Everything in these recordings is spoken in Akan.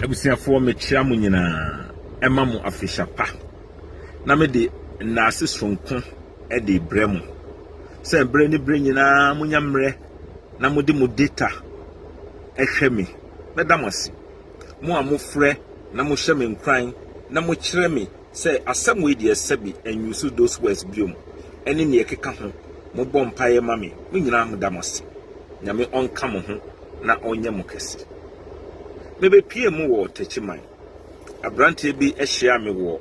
Abusiafo mekyia mu nyina ema mu afisha pa na me de na asesonko e de bremu se bre ni bre nyina munya mre na mudi mu data ehwe me medamasi mu amofre na mo hye me nkran na mo kire me se asem we de esebi enwusu those words biom eni ne ekeka ho mo bompaye mame me nyina mu damasi nyame onka mo ho na onye mo kese mebe pie mu wo techiman abrante bi ehia me wo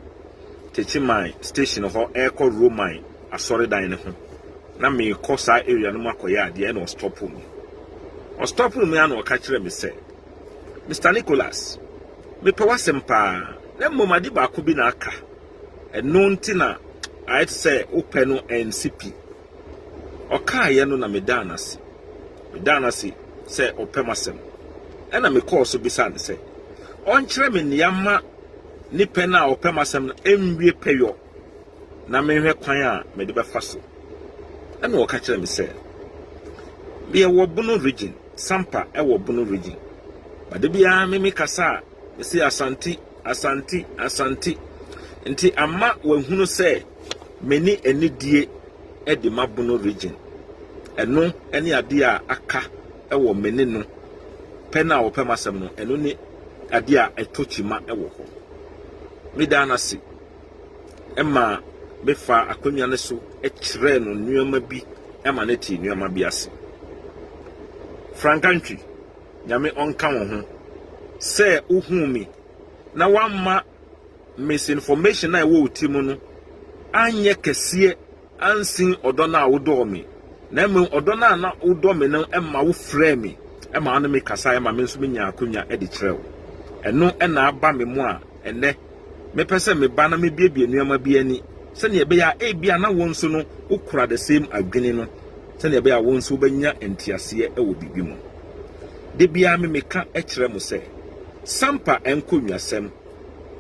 techiman station ho eko roman asori dan ne ho na me ko sa area no makoya ade na stop me o stop me ana o ka kire me se Mr. Nicholas me pa wasempa na momadi ba ko bi na aka eno ntina I say open no NCP o ka ye no na me danasi say opemasem ena me call so bisa ne say on kire me niyama ni pena opemasem enwie peyo na me hwe kwan a me de befa so ena o ka kire me say be wo Bono region Sampa e wo Bono region bade bia me kasa me say Asante nti amma wanhunu say meni enidie e de Bono region eno ene ade a aka e wo meni no pena wo pemasem no eno ni ade a etochima e wo ho midanasi emma befa akonwa ne so e kire no nuama bi ema ne ti nuama bi ase frankantry nyame onka wo ho se uhumi na wamma misinformation na e wo timu no anye kese ansin odona wodo me na me odona na wodo me no emma wo frame ema anu me kasa ema me nso menya akonya e de kirew eno na aba me mu a ene me pese me ba na me biebie nuama bi ani se ne be ya e bia na won so no ukura the same adwene no se ne be ya won so benya entiase e wo bibi mu de bia me meka e kire mu se Sampa enkonwasem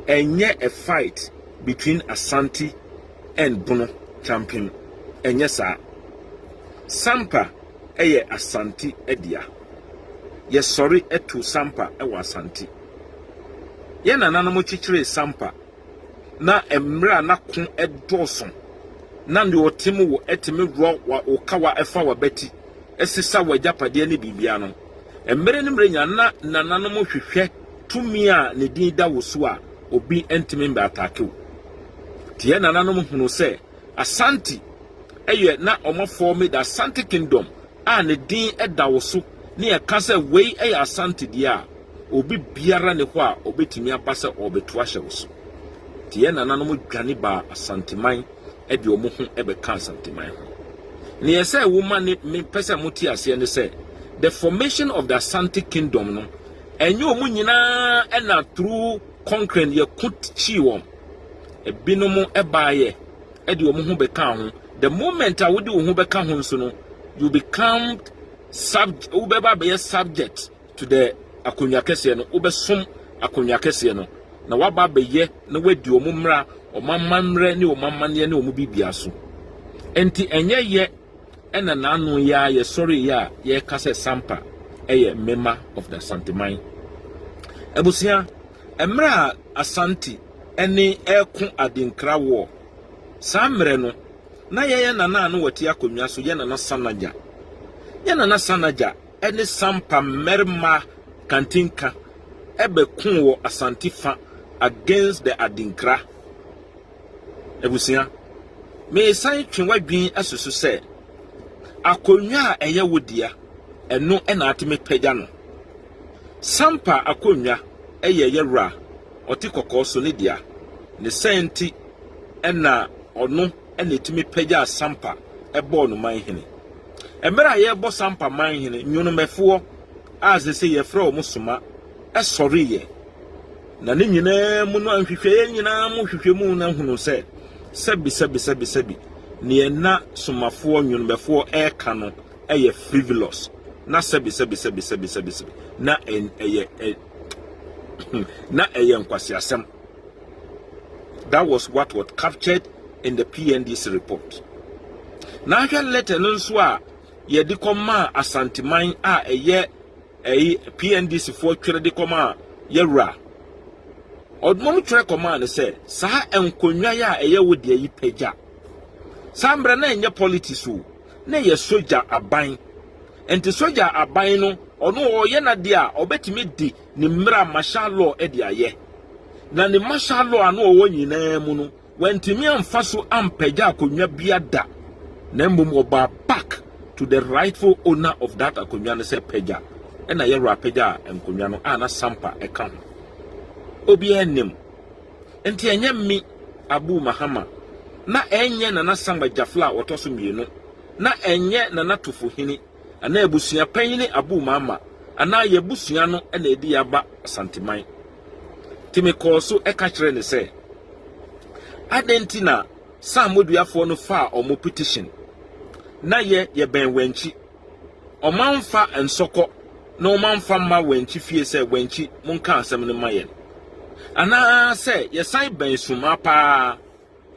enye a fight between Asante and Bono champion enye sa Sampa eye Asante edia ye sorry eto Sampa e wa Asante ye nana mo chichire Sampa na emra na kun edoson na ndi otimu wo etimi ro wa okawa efa wa beti esisa wa japade ne bibia no emre ne mre nya na nana no mo hwehwe tumi a ne din da wo so a obi entimi mba atake tie nana no mo hunu se Asante eye na omofo me da Asanti Kingdom a ne din eda wo so ne e ka se wei eye Asante dia obi biara ne ho a obetimi aba se obeto ahye wo so tie nana no mo dwane ba Asanteman e de omo ho e be ka Asanteman ho ne ye se woman ne me pese moti ase ne se the formation of the Asanti Kingdom no enyo mu nyina na through conquering ye kutchi won ebinom ebaaye e de omo ho be ka ho the moment a wodi wo ho be ka ho nso no you become subject to the akonya kese no obesom akonya kese no na waba beye na wadi omo mra omammanre ne omammanne ne omo bibia so enti enye ye ena nanu ya ye sorry ya ye kase Sampa eye member of the Asanteman ebusia emra Asante ene ekun adinkra wo samre no na ye nana no wati akonwa so ye nana sanaja ene Sampa merma kantinka ebe kun wo Asante fa against the adinkra ebusia me sai twenwa dwin asusu se akonwa a eye wodia eno ena atime pagya no Sampa akonwa eye yewra oti kokoso ne dia ne senti ena ono ena etime pagya Sampa ebo no manhene emera ye bo Sampa manhene nyunomefo azese ye fra omusoma esori ye na ne nyina mu no anhwehwe ye nyina mu hwehwe mu na hunu se sebi ne na somafo nyunomefo eka no eye frivolous na sebi na na nkwasiasem. That was what was captured in the PNDC report. Na hwa letter no nso a ye de koma Asanteman a PNDC for twere de koma yewra Odmom twerɛ command sɛ saa enkonwa ya ɛyɛ wo de yi pagya sambre na enye politics o na ye soja aban enti soja aban no ono oyɛ na de a obetimi di ni mra martial law e de ayɛ na ni martial law ano owo nyinaa mu no wantimi amfa so ampagya akonwa bia da na mbom oba back to the rightful owner of that akonwa no sɛ pagya na ye rapagya enkonwa no ana Sampa eka obi enim enti enye mi Abu Mahama na enye Nana Samgba Gyafla otoso mienu na enye Nana Tufuhini ana ebusua panyini Abu Mahama ana ye busua no na edi yaba Asanteman timi koso eka kire ne se adentina samoduafo no fa omo petition na ye ben wanchi omanfa ensoko na omanfa ma wanchi fie se wanchi munka asem ne mayen ana se ye san ben suma pa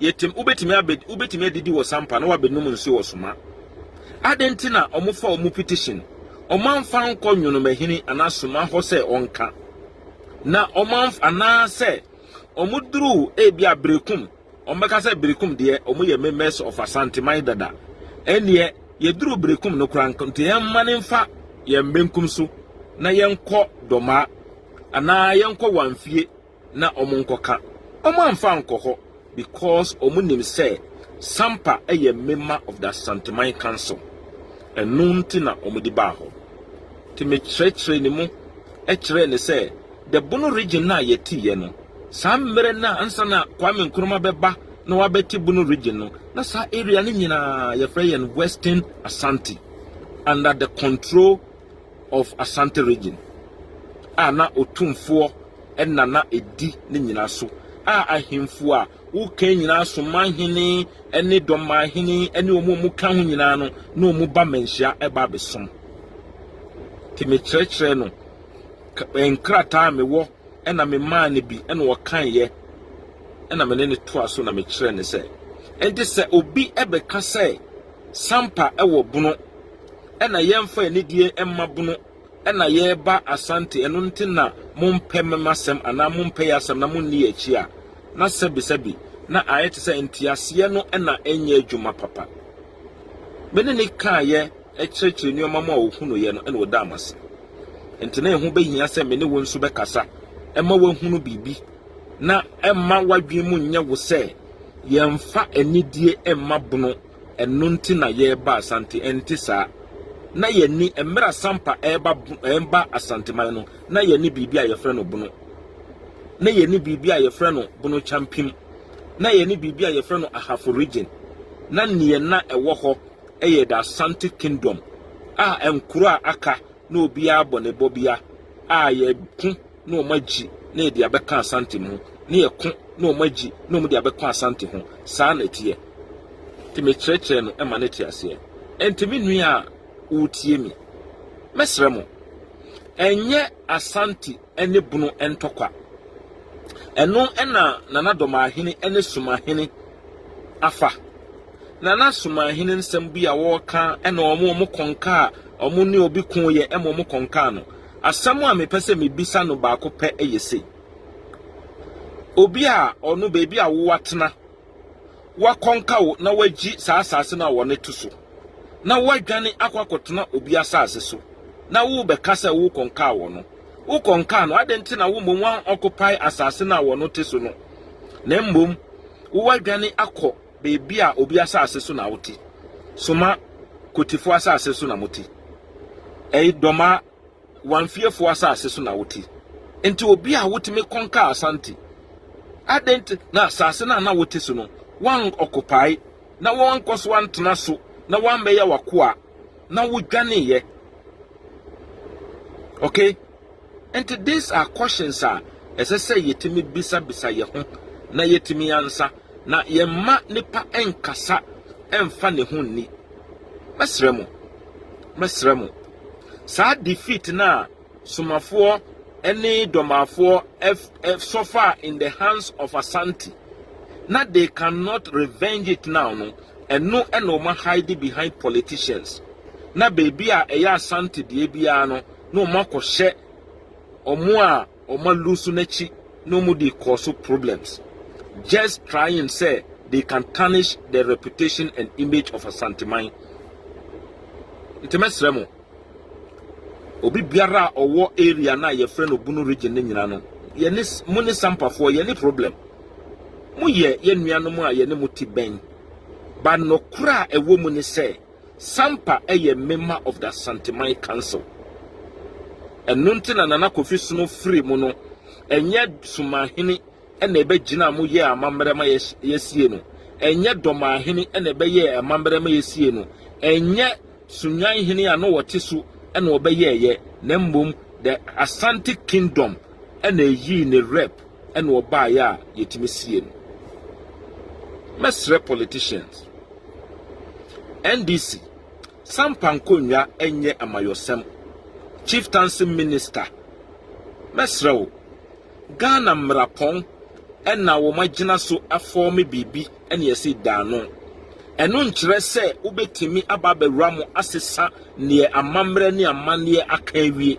yetim ubetimi adidi wo Sampa na wabenum nso wo suma adentina omofa omo petition omanfa nko nwonumahini ana suma ho se onka na omanfa ana se omuduru ebia brekum ombeka se brekum de omoye members of Asanteman dada enie yeduru brekum no kranko nte yemmanimfa yembenkum so na yenko doma ana yenko wanfie na omunkoka omanfa nkoho because omunim say Sampa a member of the Asanteman Council and nuntina omudibaho to me tre ni mu echere ne say the Bono region na yeti ye no sam mere na ansa na Kwame Nkrumah beba na wabeti Bono region no na sa area ni nyina ye frey en Western Asante under the control of Asante region ana Otumfuo Nana edi ni nyina so ahemfu a wo kan nyina so manhene ene domahene ene omu ka ho nyina no na omu ba menhia eba besom timi kyerɛkyerɛ no enkrata mewo ena me man bi ena wo kan ye ena me ne to aso na me kyerɛ ne sɛ enti sɛ obi ebeka sɛ Sampa ewo Bono ena yemfa enidie emma Bono ena ye ba Asante eno ntina mompɛ memasem ana mompɛ yasem na monni achi a na sebi na ayete se entiase no na enye adwuma papa bene ne kaaye ekyerɛkyerɛ ni omama ohunu ye no na oda amase enti na ehu behia se me ne wo nso bekasa ema wahunu bibi na emma wadwen mu nya wo se yemfa anidie emma Bono eno nti na ye ba Asante enti saa na yeni emra Sampa emba Asanteman no na yeni bibi a yefrɛ no Bono na yeni bibi a yefrɛ no Bono champion na yeni bibi a yefrɛ no Ahafo region na nie na ɛwɔ hɔ ɛyɛ the Asanti Kingdom a enkuro a aka na obi abɔ bobia a ye ku na omagi na edi abɛka Asante mu na ye ku na omagi na omudi abɛka Asante ho saa na tie timi kyerɛkyerɛ no ɛma ne tie ase entimi nua a utie mi mesremo enye Asante ene Bono entokwa eno ena Nana domahene ene sumahene afa Nana sumahene nsem bi a woka ena omo konka omo ne obi kun ye emo omo konka no asam a mepese mebisa no baako pɛ eyese obi a ono beebi a wo atena wa konka wo na wagi saa asase na wo ne to so na wadwane akwakotena obi asase so na wo bekasa wo konka wo no wo konka no adenti na wo momwan occupy asase na wo no te so no na mbom wo wadwane akọ beebi a obi asase so na wote soma kotifo asase so na mote doma wanfiefo asase so na wote enti obi a wotime konka Asante adenti na asase na wote so no wan occupy na wan koso antena so na wan be ya wakoa na wodwane ye okay and these are questions as I say yetimi bisa ye ho na yetimi ansa na ye ma nipa enkasa emfa ne ho ni mesremo sa defeat na sumafo any domafo so far in the hands of Asante na they cannot revenge it now no and no ma hide behind politicians na baby a eya Asante de bia no no ma kohye omo a oma lusu nachi no more they cause problems. Just try and say they can tarnish the reputation and image of Asanteman. Intimacy remo. Obi biara owo area na ye friend Obunu region ne nyina no. Ye ne money Sampa for ye ne problem. Mo ye nuanom a ye ne moti ben. But no kra ewo mu ne say Sampa a member of the Asanteman Council. And nunti na Nana Kofi no free mu no enye sumahene ena ebe gina mu ye amambre ma yesie no enye domahene ena ebe ye amambre ma yesie no enye sunyan hene a no wote su ena obe ye na mbom the Asanti Kingdom ena yi ne rep ena oba ya yetimi sie no. Mesre politicians NDC Sampa nkonwa enye amayosem Chieftaincy minister Mesre Ghana mrapon ena wo magina so aforme bibi ene yesi dano eno nkyere se ubetimi ababewura mo asesa ne amamre ne amane akawie.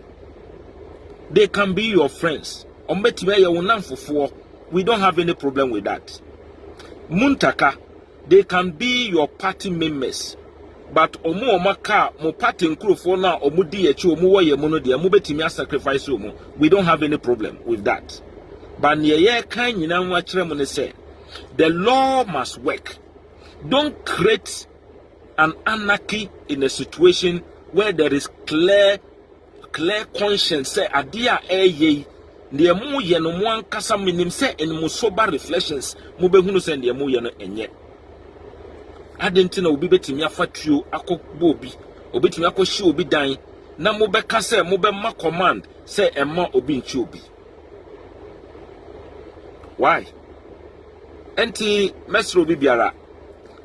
They can be your friends. Ombetimi ye wonamfofo. We don't have any problem with that. Muntaka, they can be your party members. But omo omaka mo party nkrofo na omudi echi omo wo ye mono de mobetimi sacrifice omo. We don't have any problem with that. But nyeye kan nyina nwa kire mo ne say the law must work. Don't create an anarchy in a situation where there is clear conscience say adia eye ne mu ye no mo ankasa minim say en mo sober reflections mo behunu say ne mo ye no enye adenti na obi betimi afatuo akogbo obi timi akohye obi dan na mo beka say mo be ma command say emma obi nchi obi. Why? Enti mesro obi biara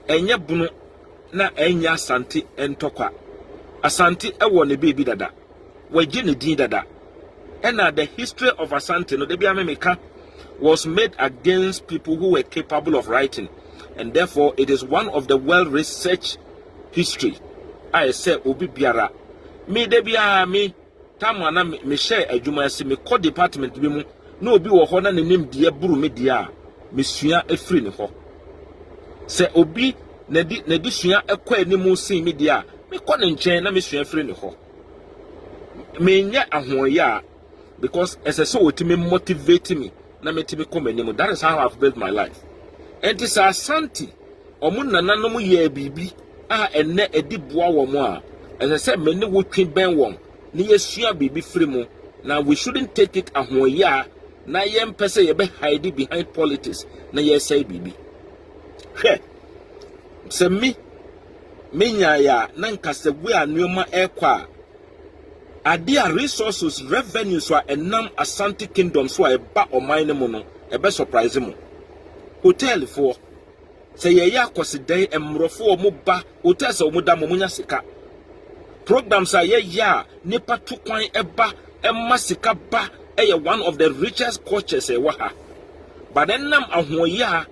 enye bunu na enya Asante entokwa. Asante ewo ne bebi dada. Waje ne din dada. Ena the history of Asante no de bia memeka was made against people who were capable of writing, and therefore it is one of the well-researched history. I say obi biara me de bia me tamana me share adwuma se me co department bi mu na obi wo ho na nenim de buru me de a mesua afiri ne ho. Se obi na di sua ekwa animu sin me de a me ko ne nchen na mesua afiri ne ho. Me nya ahoya because as a so wotimi motivate me na metimi come animu. That is how I've built my life. And this Asante omo nananom ye bibi a enne edi boa wo mo a as I said me ne wotwe ben won ne yesua bibi firi mu. Now we shouldn't take it ahoya na yem pese ye be hide behind politics na ye say bibi. He se me nya ya na nkase we anuoma ekwa adia resources revenues wa enam Asanti Kingdom so eba oman ne mu no ebe surprise mu. Hotel for say ye yakosidan emrofo omo ba hotel se omo da mo nya sika. Programs are ye nipa to kwan eba emma sika ba one of the richest cultures waha. But then nam ahoya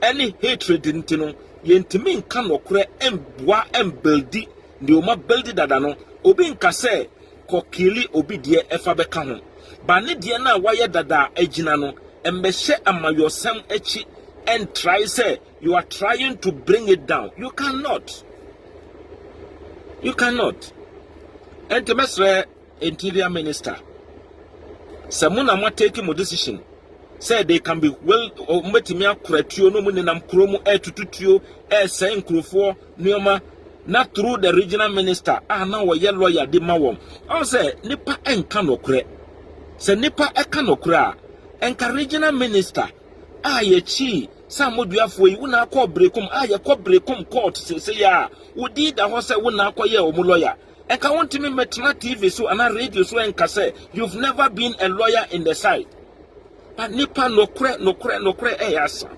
any hatred intino yentimi nka nokre embua embeldi ndi oma beldi dada no obi nka se kokili obi de efa beka ho ba ne de na waye dada agina no embehye amayosam echi and try say you are trying to bring it down. You cannot. And to Mesre Interior Minister Samuna ma take mo decision say they can be well metimia kuratio no munenam kromu tututuo say nkrofo nioma na through the regional minister na wo ye lawyer de ma wom on say nipa enka nokre say nipa eka nokre enka regional minister ye chi samoduafo yi wona akọ brekum ye kọ brekum court say ya wodi da ho say wona akọ ye omu lawyer enka wontimi metna TV so ana radio so enka say you've never been a lawyer in the side. But nipa nokre yasa.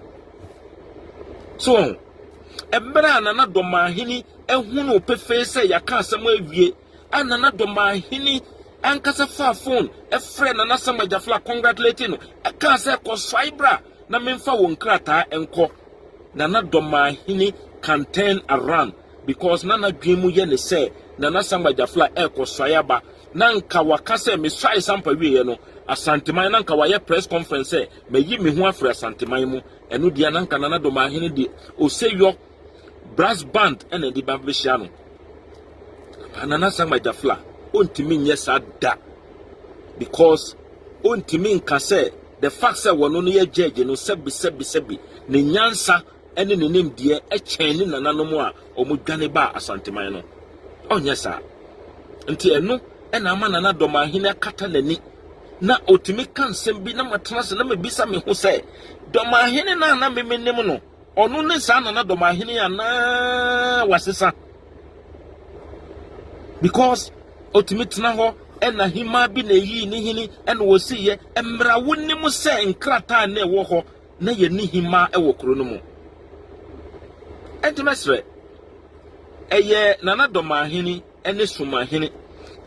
So ebra Nana Domahene ehunu pefe say yaka asem awie Nana Domahene ankasa fa phone friend Nana Samgba Gyafla congratulating no aka say ko swibra na memfa won krata enko. Nana Domahene can turn around because Nana Dwiemu ye ne say Nana Samgba Gyafla ko swayaba nanka wakase me try Sampa wie no Asanteman nanka waye press conference me yi me ho afre Asanteman mu eno dia nanka Nana Domahene di Oseyo brass band ene di babehia no Nana Samgba Gyafla ontimi nye sada because ontimi nka say the fact say wono no ye judge no sebi ne nyansa ene ne nimdie chen ni nananom a omudwane ba Asanteman no onye sa nti eno ena ama Nana Domahene kata nani na otimi kan sembi na matena se na mebisa me ho say Domahene na memenem no ono ne sa Nana Domahene ya na wasesa because otimi tena ho ena hima bi na yi ni hini ena wosi ye emra wonim se nkrata na ewo ho na ye ni hima ewo kro no mu entimesre eye Nana Domahene ene Sumahene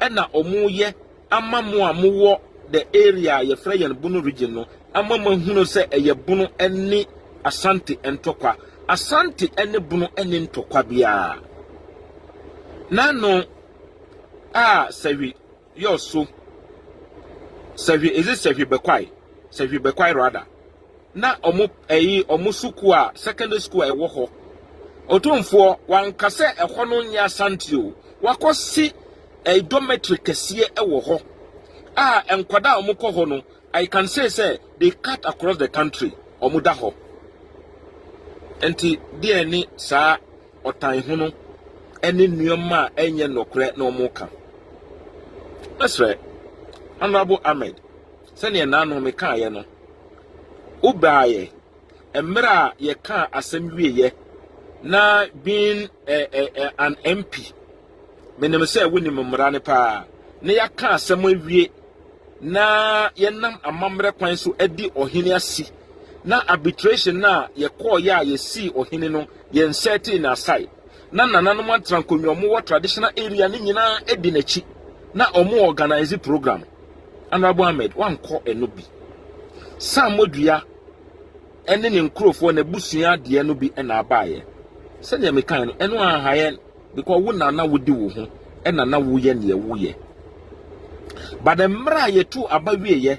ena omu ye amamu amuwo the area ye freyen bunu region no amamu hunu se eye bunu ene Asante entokwa Asante ene bunu ene ntokwa bia nano sevi yoso sevi is it sevi bekwai rather na omu suku a secondary school ewo ho Otumfuo wankase eho no nya Asante o wakosi dormitory kese ewo ho enkwada omuko ho no I can say they cut across the country omuda ho enti die ni sa otan ho no eni nuoma enye nokre na omuka that's right Honorable Ahmed sene na no me kan ye no ubaye emra ye kan asem wieye na being an MP menem say woni mmara ne pa na ya kan asem awie na ye nam amamre kwan so edi ohene asi na arbitration na ye call ya ye see ohene no ye insert na side na nananom atrankonyo mo traditional area ni nyina edi na chi na omo organize program Honorable Ahmed wanko enobi samodua ene ne nkrofo na busua de no bi na abaye se ne mekan no eno ahaye because wo na wodi wo ho ena na wo ye ne wo ye but the mra ye tu abawie ye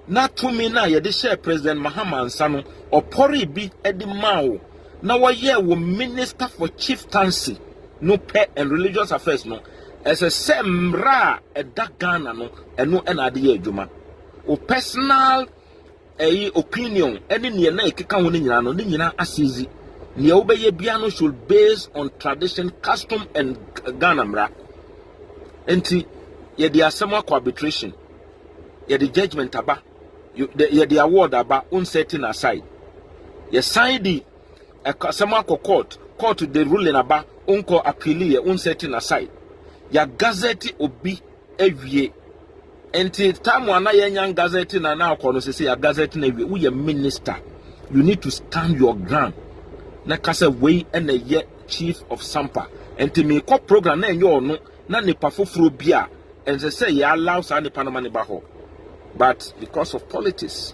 na tumi na ye de share President Mahama Nsa no opori bi edi mawo na wo ye wo Minister for Chieftaincy no pay and religious affairs no as a semra eda Ghana no eno ena de ye adwuma o personal opinion any near na ekeka ho ni nyina no ni nyina asizi ne obeye bia no should based on tradition custom and Ghana mra enti ye the asem arbitration ye the judgment aba ye the award aba unsetting aside ye sign the asem court the ruling aba unko appeal ye unsetting aside ya gazette obi ewie enti time wana ye nyan gazette na akono se ya gazette na ewie we minister you need to stand your ground na kasa we na ye chief of Sampa enti me ko program na enye ono na nipa foforo bia and they say ya allow sa nipa no mane ba ho but because of politics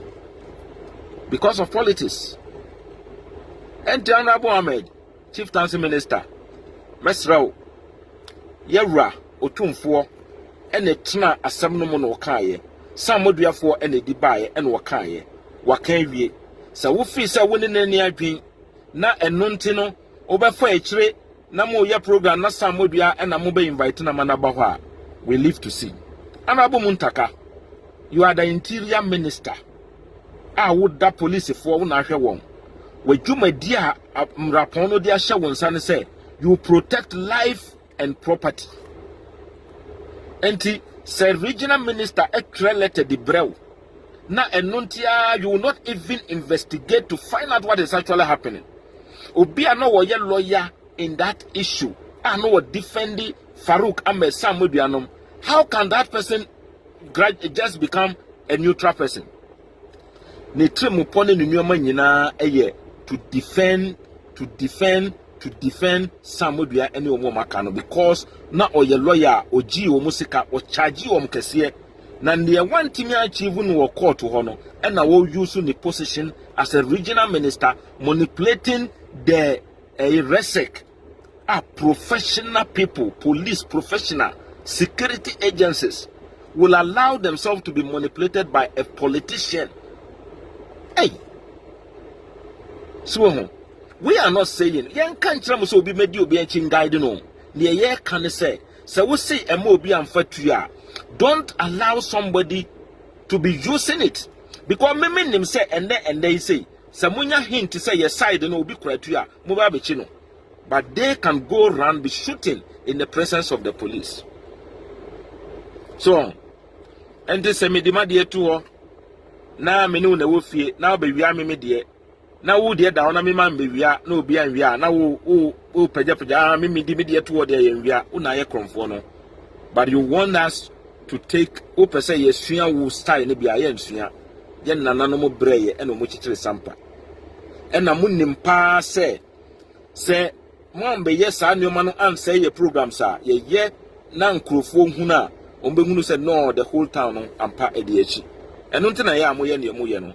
enti Honorable Ahmed Chieftaincy Minister Mesrao Yewra Otumfuo ene tena asem no mo no kaaye samoduafo ene di baaye ene wakaaye wakan wie sa wo fi sa woni nani adwen na eno nti no obefa ekire na mo ye program na samodua ena mo be invite na manaba ho a we live to see Honorable Muntaka you are the interior minister would da police for wo na hwe won wadwumadi a mrapon no de ahye won sa ne say you protect life and property enti say regional minister elected the brew na enuntia you will not even investigate to find out what is actually happening obi ano wo ye lawyer in that issue ano defending Farouk Ahmed Samudianom how can that person just become a neutral person ne tremu pone ne nyoma nyina eye to defend Samodua any omo makano because na oye lawyer oji omo sika o charge omo kese na ne one timi achieve no court ho no na wo use the position as a regional minister manipulating the RESEC professional people police professional security agencies will allow themselves to be manipulated by a politician. Hey, so we are not saying young country must be made you be a chin guide no. Near ye can say, so we say a more be unfair. Don't allow somebody to be using it. Because me mean them say and they say, Samunya hint to say your side and will be criteria, Mubabicino. But they can go around be shooting in the presence of the police. So, and this a medima dear too. Now me know the wolfie, now be me dear. Now who dear down a me man be no be and we are now who peja me dear toward the we are unaya conforno. But you want us to take up say yes, who style in the Bian, yen nanamo bray and omuchitri Sampa. And a munim pa say, Mom be yes, I knew man and say your program, sir. Ye nan crufo huna. Ombegunu said no, the whole town and pa ediechi. And until I am moyen muyeno.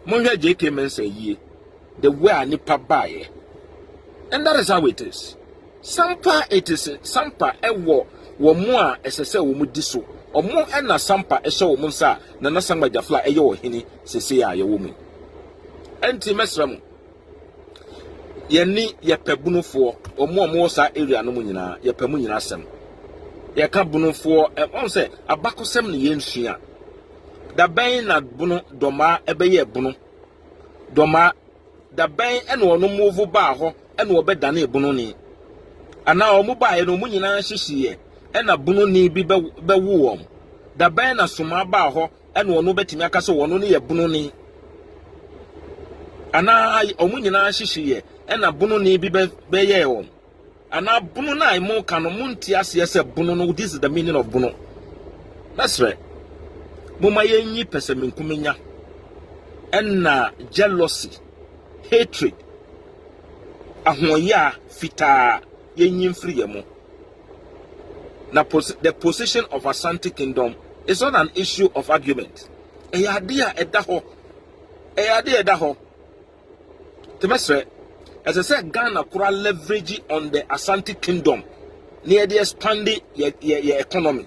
Monga JK men say ye, the way nipa baye. And that is how it is. Sampa it is Sampa ewo more as I say diso. Or more and Sampa a show Munsa, Nana Samgba Gyafla Omanhene, say ya woman. Enti mesram. Yeni ye pebuno for or more sa area no munina, ye pemunina sem. Ye kabuno for on say a bako sem ni yen shia. Da bain na buno doma ebeye buno. Doma da bain and no move ba ho and wo bedane buno ni. Ana omu ba ye no munina hihie e na buno ni bi bewu wom. Da bain na suma ba ho and wo no betimi aka so wo no ye buno ni. Ana omu nyina hihie ena bunu ni bi be ye won ana bunu na imo kanu munti ase ese bunu no. This is the meaning of bunu. That's right. Muma yenyi peseminkumenya ena jealousy, hatred, ahoya fita yenyi mfiri yemo. Na the position of Asanti Kingdom is not an issue of argument. Eyadea edaho Temesre, as I said, Ghana could leverage on the Asante Kingdom near the expanding your economy.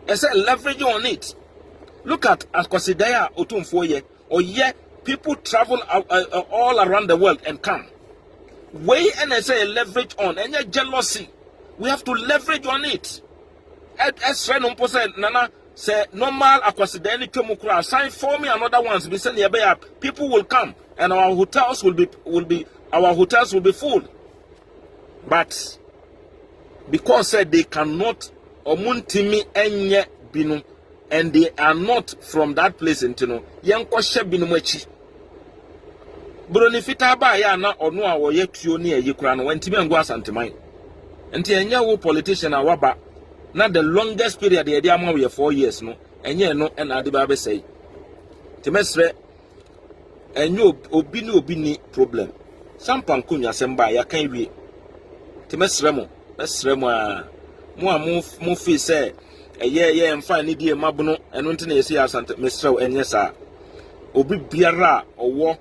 I said leverage on it. Look at Akosidaya Otumfuo or people travel all around the world and come. Way and I say leverage on and your jealousy. We have to leverage on it. As friend Nana say normal Akosidaya Tomukura sign for me another ones be sent here. People will come. And our hotels will be full. But because they cannot omuntimi enye binu and they are not from that place intino yanko she binu machi. Bronifita ba ya na onu a wo yetuo ne ayikura no wantimi ango Asanteman. Enti enye wo politician awaba na the longest period they dey am we 4 years no enye no na ade ba be say. Timesre and you obi ni problem. Sampa nkunya semba ya kan wi. Temesremo a mo fi say ye mfa ni die mabuno eno nti na yesi Asante mesrew enye sa. Obi biara owo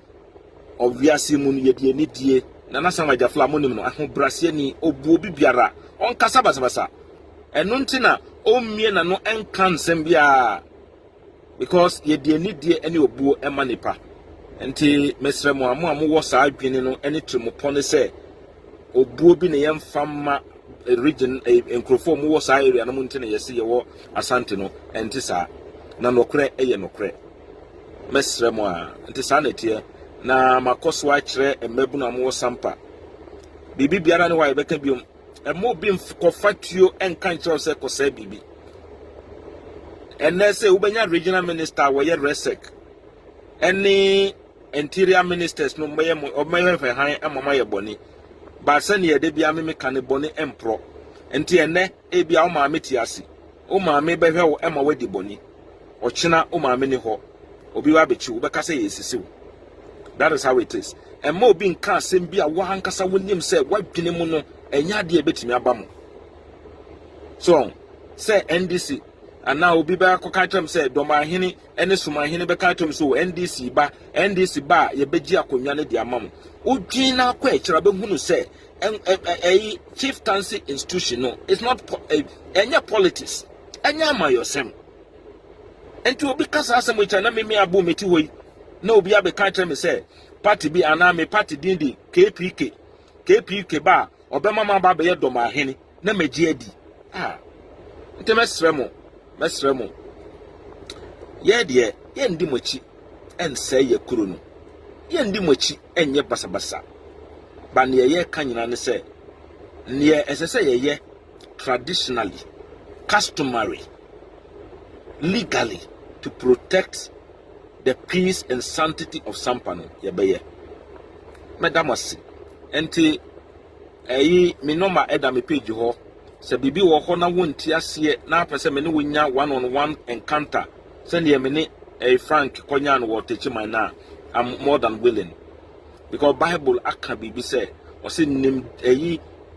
obviasi mu ye die ni die Nana Samgba Gyafla monim no ahobrase ni obu obi biara on kasa basabasa. Eno nti na o mie na no enkan nsem bia because ye die ni die ene obu emanipa. Enti mesremo amu wo saa adwene no ene tremopone se obuo bi ne yemfama region enkrofo mu wo saa area no munte ne yesi ye wo Asante no enti saa na nokre eye nokre mesremo a enti saa na tie na makoso a kire emmabu na mu wo Sampa bibi biara ne wa ebeka biom emo bi mfatuo enkan kire se ko saa bibi enne se ubenya regional minister wo ye resec any interior ministers no meye fe han amama ye boni ba se ne ye bia me ka ne boni empro enti ene e bia o ma meti ase o ma me be hwe wo ema wadi boni o kina o ma me ni ho obi wa bechi wo be ka se yesisiw. That is how it is. And mo bi nka asem bia wo hankasa wonim se wadwene mu no enya de betimi abam. So say NDC and now be back catch say Omanhene and Omanhene be catch so NDC ba ye beji akonwa ne dia mam odwin na kwa ekira be hunu say a chieftaincy institution no it's not any politics enya ma yosem enti obi kasa asem echa na me abo meti hoyi na obi abeka kire me say party bi ana me party din KPK ba obema ma ba be ye Omanhene na magye adi enti mesremo ye de ye ndi mochi ense ye kuro no ye ndi mochi enye basabasa ba ne ye ka nyina ne say ne esese ye traditionally customary legally to protect the peace and sanctity of Sampa no yebeye madam asi enti me normal eda me page ho se bibi wo ho na wonti ase na apese me ne wonya one on one encounter se ne me ne Frank konya no wo techi man na I'm more than willing, because Bible aka bibi say o se nim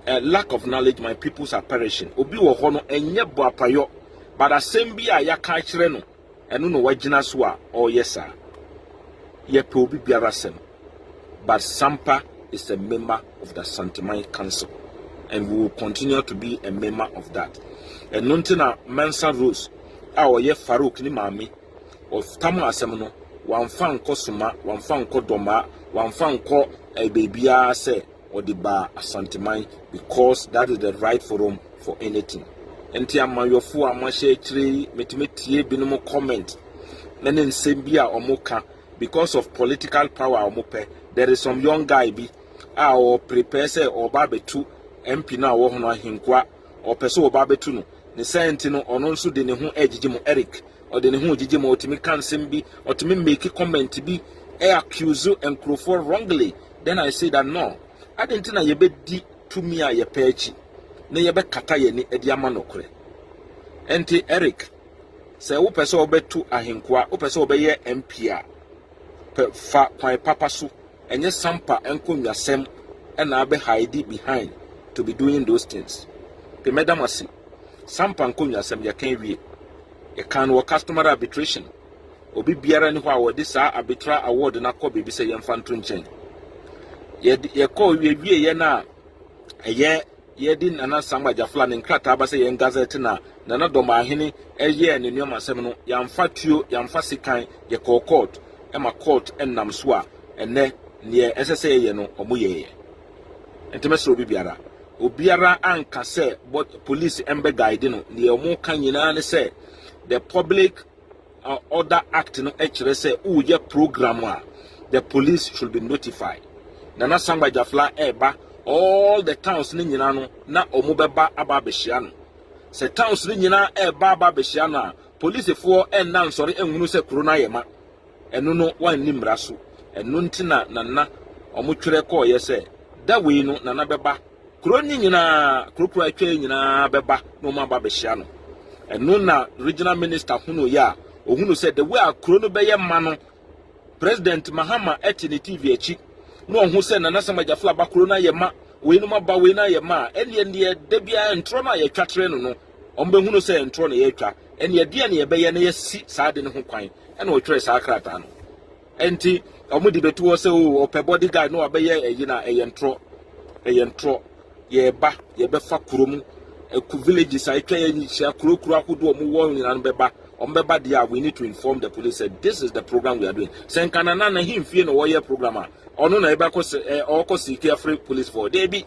lack of knowledge my peoples are perishing obi wo ho no enye bo apayo but asem bi a yaka kire no eno no wagina so a o yesa ye pe obi biara sem. But Sampa is a member of the Asanteman Council, and we will continue to be a member of that. And nontina Mensa Rose, our ye Farouk ni mami, of Tamu Asemno, one fan Kosuma, one fan Kodoma, one fan ko a baby say, or the bar Asanteman, because that is the right forum for anything. And Tiama Yofu Amashe Tree, Metimeti Binomo comment, Nenen Sembia or Moka, because of political power or Mope. There is some young guy be or prepare say or barbetu MP na wo hono ahinkwa or person or barbetu no ne sentino ono nso de ne ho agigimo Eric or de ne ho agigimo otimi kansem bi otimi make comment bi accuse and for wrongly. Then I say that no, I didn't na yebe di to me a ye pechi na yebe kata ye ni edi ama nokre enti Eric say wo person obetu ahinkwa wo person obeye MP a fa kwan papa so enye Sampa enko nwasem na abe hide behind to be doing those things. Pe madam asi Sampa enko nwasem ya kan wie e kan wo customer arbitration obi biara ni ho a wo de sa arbitral award na ko bebi se yemfa nto nchen ye ko wie ye na ye di Nana Samgba Gyafla ne nkrata ba se ye Gazetted na Nana Omanhene eye ne nuoma asem no yamfa tuo yamfa sikan ye ko court ema court enam so a ene ne SSA ye no omoye entemesro obiara anka se but police embe guide no ne omo kan nyina ne se the public order act no ekire se uye program a the police should be notified. Nana Samgba Gyafla eba all the towns ni nyina no na omo beba aba behia no se towns ni nyina eba aba behia no police for enna nsori enhunu se corona yema eno no wan nimra so eno ntina nana omutwere ko ye se da we no nana beba kroni nyina krokro atwa nyina beba no ma ba behia no eno na regional minister hunu ya ohunu se the way akrono beye ma no president Mahama etini TV echi no ohun se Nana Samgba Gyafla ba krona ye ma we no ma ba we na ye ma ene de bia ntro na ye twatre no no ombe hunu se ntro na ye twa ene de ne ye beye na ye si saade ne ho kwan ene o twere sa krata no enti omudi betu wo se o pe bodyguard no abeye eyi na eye ntro ye ba ye be fa kurom eku villages a etwa ye nyisia kurokuro akodo omo wo nyina no beba ombeba dia we need to inform the police that this is the program we are doing senkanana na himfie no wo ye program a ono na eba ko ko seek free police for dey bi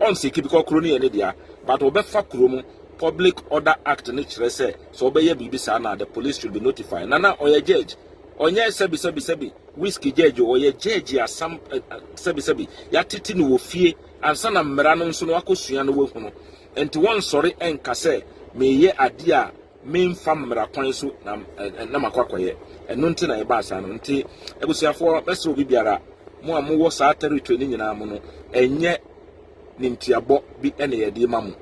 on seek because kuro ne dia but obefa kurom public order act ne kire say so obeye bibi sa na the police should be notified nana oye judge onye sebi whiskey judge oye judge asam sebi ya titi no wo fie ansa na mmera no nso no akosua no wo hunu enti won sorry enka say meye ade a memfa mmera kwan so na makwakoye eno nti na eba asa no nti ebusuafo mesro bibiara mo amowo sa territory ni nyina mo no enye nintiabo bi ene yede mamu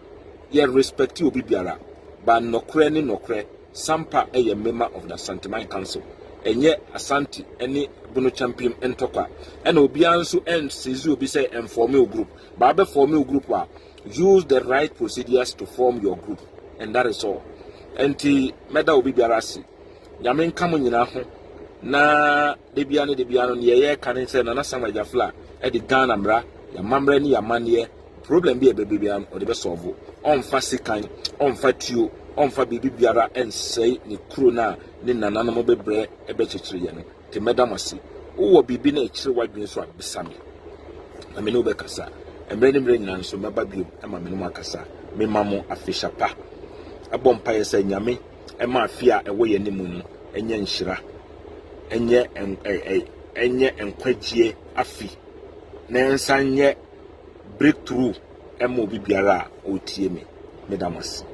ye respect obi biara ba nokre ni nokre Sampa eye member of the Asanteman Council enye Asante ene bunu champion entokwa ene obi anso sizu obi say inform your group ba be form your group wa use the right procedures to form your group and that is all enti meda obi biara si yamen kam nyina ho na debiano ne ye kan say Nana Samgba Gyafla e di Ghana mra ya mamra ni ya manie problem bi e bebia o de be solve on fa sikan on fa tuo onfa bibi biara ensei ni kuro na ni nananom bebre ebechichiri ye no te medamasi wo bibi na echiri wadwen so abesame na me no be kasa emre ni mre nyina so meba bio ema me no akasa me mamo afishapa abompa ye se nyame ema afia ewo ye ni mu no enye nhyira enye enkwagye afi na ensanye breakthrough ema obi biara otie me medamasi